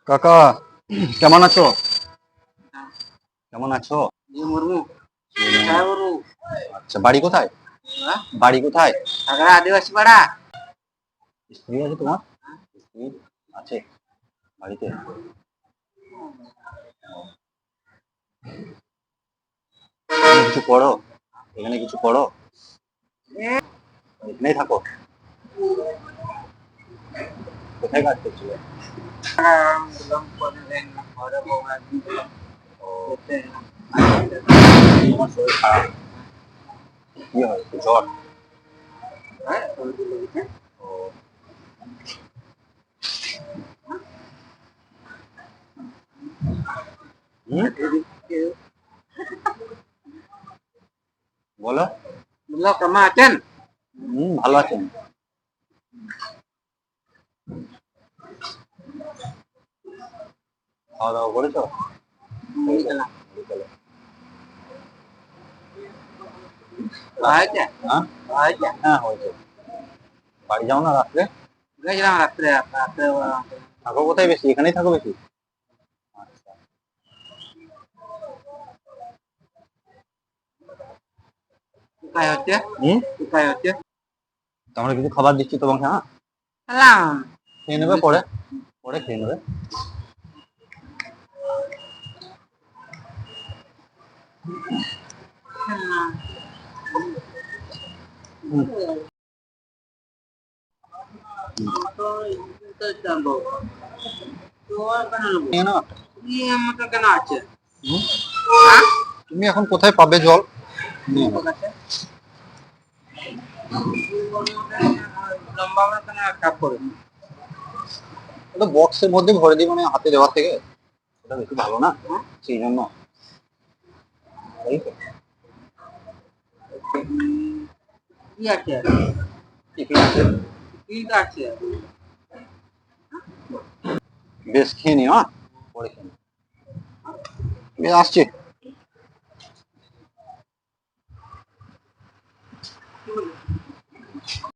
কাকা, কেমন আছো? কেমন আছো? জি মুর্মু। হ্যাঁ গুরু। আচ্ছা, বাড়ি কোথায়? হ্যাঁ? বাড়ি কোথায়? আগ্রা আদিবাসী পাড়া। স্ত্রী আছে তোমার? স্ত্রী আছে বাড়িতে? এখানে কিছু পড়ো? এখানে কিছু পড়ো? এখানেই থাকো? কোথায় কাজ করছিলে? তোমার শরীর খারাপ? কি হয়, জ্বর? ও, হুম, বলো। কেমন আছেন? ভালো আছেন? খাওয়া দাওয়া করেছো? বিকেলে। বিকেলে। হয়েছে? হ্যাঁ, হয়েছে? হ্যাঁ হয়েছে। বাড়ি যাও না রাত্রে? গেছিলাম রাত্রে রাত্রে থাকো কোথায় বেশি? এখানেই থাকো বেশি? আচ্ছা। কোথায় হচ্ছে? হুম, কোথায় হচ্ছে? আমরা কিছু খাবার দিচ্ছি তোমাকে, হ্যাঁ? এলাম। খেয়ে নেবে পরে। পরে খেয়ে নেবে। হুম, নিয়ে নাও একটা। কেন আছে? হুম, তুমি এখন কোথায় পাবে জল? নিয়ে নাও। লম্বা কেন কাপ করে? ওটা বক্সের মধ্যে ভরে দিই, মানে হাতে দেওয়ার থেকে ওটা বেশি ভালো না, সেই জন্য। তাই তো। কি আছে? টিফিন আছে। কি আছে? বেশ খেয়ে নিও, হ্যাঁ? পরে খেয়ে নিও। বেশ, আসছি।